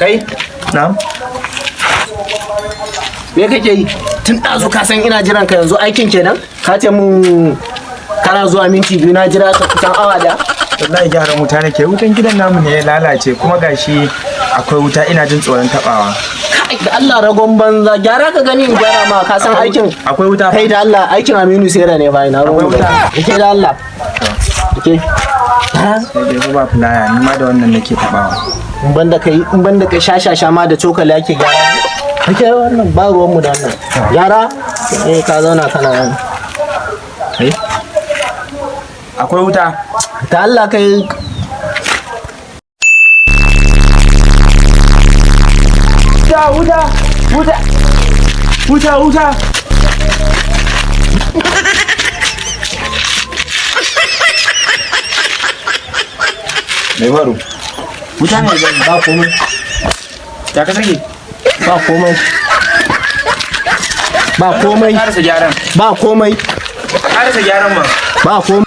Kai? Na'am. Me kake yi? Tun ɗazu ka san ina jiran ka yanzu aikin kenan? Ka ce mun kana zuwa minti biyu na jira ka kusan awa da? Wallahi gyaran wuta nake. Wutan gidan namu ne ya lalace kuma gashi akwai wuta ina jin tsoron tabawa. Kai da Allah ragon banza gyara ka gani in gyara ma ka san aikin. Akwai wuta. Kai da Allah aikin Aminu Sera ne bai na Akwai wuta. Kai da Allah. Ke. Sai dai ba fulaya ni ma da wannan nake tabawa. In banda kai shashasha ma da cokali ake gyara. Kake wannan ba ruwan mu da wannan. Gyara ka zauna kana nan. Kai? Akwai wuta. Ta Allah kai wuta. Mai faru? wuta ne ba komai. Ya ka sake? Ba komai. Ba komai. Karasa gyaran. Ba komai. Karasa gyaran ma. Ba komai.